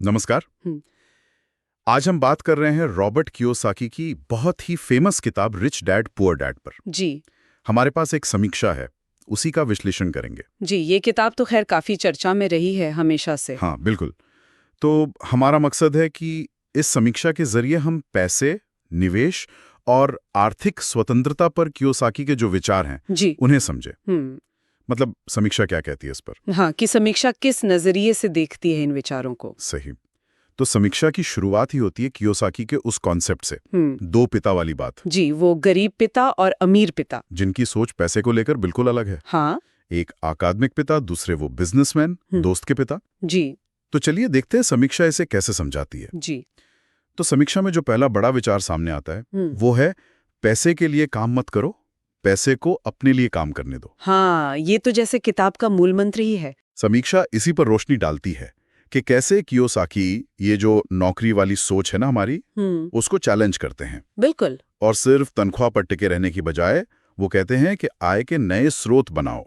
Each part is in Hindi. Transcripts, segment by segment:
नमस्कार। हम्म, आज हम बात कर रहे हैं रॉबर्ट कियोसाकी की बहुत ही फेमस किताब रिच डैड पुअर डैड पर। जी। हमारे पास एक समीक्षा है, उसी का विश्लेषण करेंगे। जी, ये किताब तो खैर काफी चर्चा में रही है हमेशा से। हाँ, बिल्कुल। तो हमारा मकसद है कि इस समीक्षा के जरिए हम पैसे, निवेश और आर्थिक स्वतंत्रता पर कियोसाकी के जो विचार हैं, जी। उन्हें समझें। हम्म। मतलब समीक्षा क्या कहती है इस पर? हाँ, कि समीक्षा किस नजरिए से देखती है इन विचारों को। सही। तो समीक्षा की शुरुआत ही होती है कियोसाकी के उस कॉन्सेप्ट से, हम्म। दो पिता वाली बात, जी, वो गरीब पिता और अमीर पिता। जिनकी सोच पैसे को लेकर बिल्कुल अलग है। हाँ। एक अकादमिक पिता, दूसरे वो बिजनेसमैन, दोस्त के पिता। जी। तो चलिए देखते हैं समीक्षा इसे कैसे समझाती है। जी। तो समीक्षा में जो पहला बड़ा विचार सामने आता है हम्म। वो है पैसे के लिए काम मत करो, पैसे को अपने लिए काम करने दो। हाँ, ये तो जैसे किताब का मूल मंत्र ही है। समीक्षा इसी पर रोशनी डालती है कि कैसे कियोसाकी ये जो नौकरी वाली सोच है ना हमारी, उसको चैलेंज करते हैं बिल्कुल। और सिर्फ तनख्वाह पर टिके रहने की बजाय वो कहते हैं कि आय के नए स्रोत बनाओ,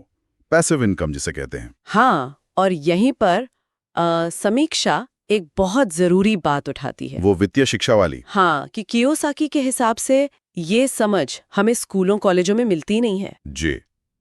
पैसिव इनकम जिसे कहते हैं। हाँ, और यहीं पर समीक्षा एक बहुत जरूरी बात उठाती है। वो वित्तीय शिक्षा वाली। हाँ, कि कियोसाकी के हिसाब से ये समझ हमें स्कूलों कॉलेजों में मिलती नहीं है। जी।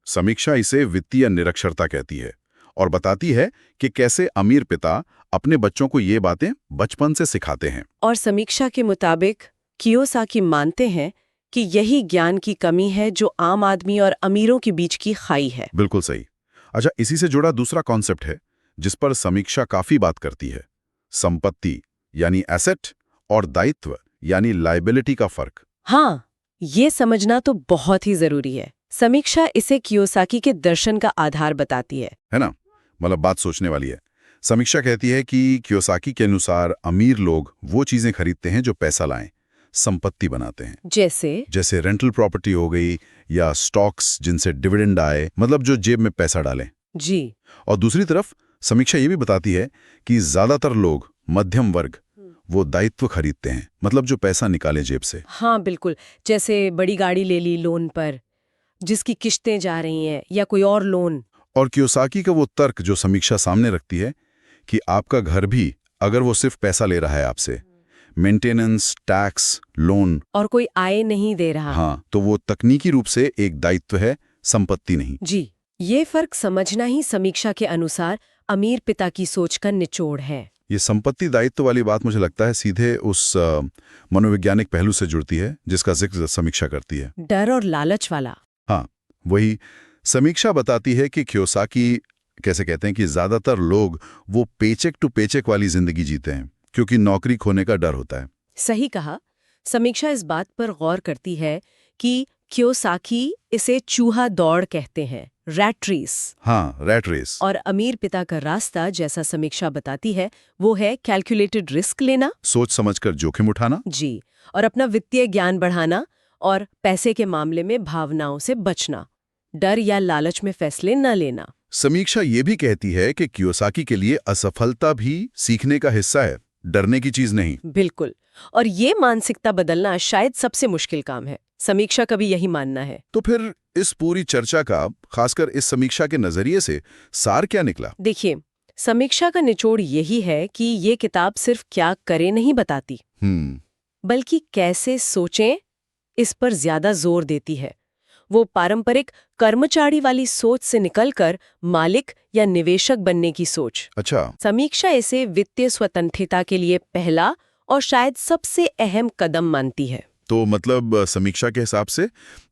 समीक्षा इसे वित्तीय निरक्षरता कहती है और बताती है कि कैसे अमीर पिता अपने बच्चों को ये बातें बचपन से सिखाते हैं। और समीक्षा के मुताबिक कियोसाकी मानते हैं कि यही ज्ञान की कमी है जो आम आदमी और अमीरों के बीच की खाई है। बिल्कुल सही। अच्छा, इसी से जुड़ा दूसरा कॉन्सेप्ट है जिस पर समीक्षा काफी बात करती है, संपत्ति यानी एसेट और दायित्व यानी लायबिलिटी का फर्क। हाँ, ये समझना तो बहुत ही जरूरी है। समीक्षा इसे कियोसाकी के दर्शन का आधार बताती है ना? मतलब बात सोचने वाली है। समीक्षा कहती है कि कियोसाकी के अनुसार अमीर लोग वो चीजें खरीदते हैं जो पैसा लाएं, संपत्ति बनाते हैं। जैसे रेंटल प्रॉपर्टी हो गई या स्टॉक्स जिनसे डिविडेंड आए, मतलब जो जेब में पैसा डालें। जी। और दूसरी तरफ समीक्षा ये भी बताती है कि ज्यादातर लोग, मध्यम वर्ग, वो दायित्व खरीदते हैं, मतलब जो पैसा निकाले जेब से। हाँ, बिल्कुल। जैसे बड़ी गाड़ी ले ली लोन पर, जिसकी किश्तें जा रही हैं, या कोई और लोन। और कियोसाकी का वो तर्क जो समीक्षा सामने रखती है कि आपका घर भी, अगर वो सिर्फ पैसा ले रहा है आपसे, मेंटेनेंस, टैक्स, लोन, और कोई आय नहीं दे रहा। हाँ, तो वो तकनीकी रूप से एक दायित्व है, संपत्ति नहीं। जी, ये फर्क समझना ही समीक्षा के अनुसार अमीर पिता की सोच का निचोड़ है। ये संपत्ति दायित्व वाली बात मुझे लगता है सीधे उस मनोवैज्ञानिक पहलू से जुड़ती है जिसका जिक्र समीक्षा करती है, डर और लालच वाला। हाँ, वही। समीक्षा बताती है कि कियोसाकी कैसे कहते हैं कि ज्यादातर लोग वो पेचेक टू पेचेक वाली जिंदगी जीते हैं क्योंकि नौकरी खोने का डर होता है। सही कहा। समीक्षा इस बात पर गौर करती है कि कियोसाकी इसे चूहा दौड़ कहते हैं, रैट रेस। हाँ, रैट रेस। और अमीर पिता का रास्ता, जैसा समीक्षा बताती है, वो है कैलकुलेटेड रिस्क लेना, सोच समझकर जोखिम उठाना। जी, और अपना वित्तीय ज्ञान बढ़ाना, और पैसे के मामले में भावनाओं से बचना, डर या लालच में फैसले न लेना। समीक्षा ये भी कहती है कि कियोसाकी के लिए असफलता भी सीखने का हिस्सा है, डरने की चीज नहीं। बिल्कुल। और ये मानसिकता बदलना शायद सबसे मुश्किल काम है। समीक्षा का भी यही मानना है। तो फिर इस पूरी चर्चा का, खासकर इस समीक्षा के नजरिए से, सार क्या निकला? देखिए, समीक्षा का निचोड़ यही है कि ये किताब सिर्फ क्या करें नहीं बताती, बल्कि कैसे सोचें इस पर ज्यादा जोर देती है। वो पारंपरिक कर्मचारी वाली सोच से निकलकर मालिक या निवेशक बनने की सोच। अच्छा। समीक्षा इसे वित्तीय स्वतंत्रता के लिए पहला और शायद सबसे अहम कदम मानती है। तो मतलब समीक्षा के हिसाब से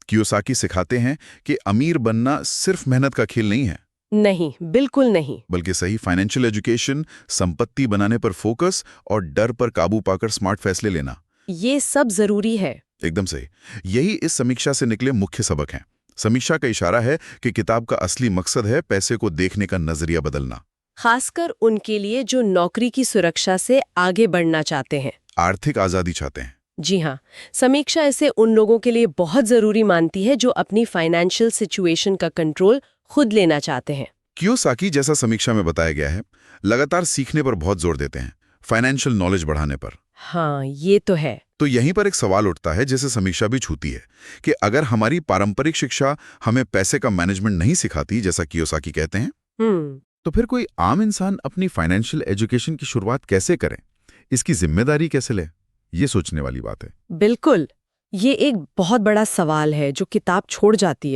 कियोसाकी सिखाते हैं कि अमीर बनना सिर्फ मेहनत का खेल नहीं है। नहीं, बिल्कुल नहीं। बल्कि सही फाइनेंशियल एजुकेशन, संपत्ति बनाने पर फोकस और डर पर काबू पाकर स्मार्ट फैसले लेना, ये सब जरूरी है। एकदम सही। यही इस समीक्षा से निकले मुख्य सबक हैं। समीक्षा का इशारा है कि किताब का असली मकसद है पैसे को देखने का नजरिया बदलना, खासकर उनके लिए जो नौकरी की सुरक्षा से आगे बढ़ना चाहते हैं, आर्थिक आजादी चाहते हैं। जी हाँ, समीक्षा इसे उन लोगों के लिए बहुत जरूरी मानती है जो अपनी फाइनेंशियल सिचुएशन का कंट्रोल खुद लेना चाहते हैं। कियोसाकी, जैसा समीक्षा में बताया गया है, लगातार सीखने पर बहुत जोर देते हैं, फाइनेंशियल नॉलेज बढ़ाने पर। हाँ, ये तो है। तो यहीं पर एक सवाल उठता है जिसे समीक्षा भी छूती है कि अगर हमारी पारंपरिक शिक्षा हमें पैसे का मैनेजमेंट नहीं सिखाती, जैसा कियोसाकी कहते हैं, तो फिर कोई आम इंसान अपनी फाइनेंशियल एजुकेशन की शुरुआत कैसे करे, इसकी जिम्मेदारी कैसे ले, ये सोचने वाली बात है। बिल्कुल, ये एक बहुत बड़ा सवाल है जो किताब छोड़ जाती है।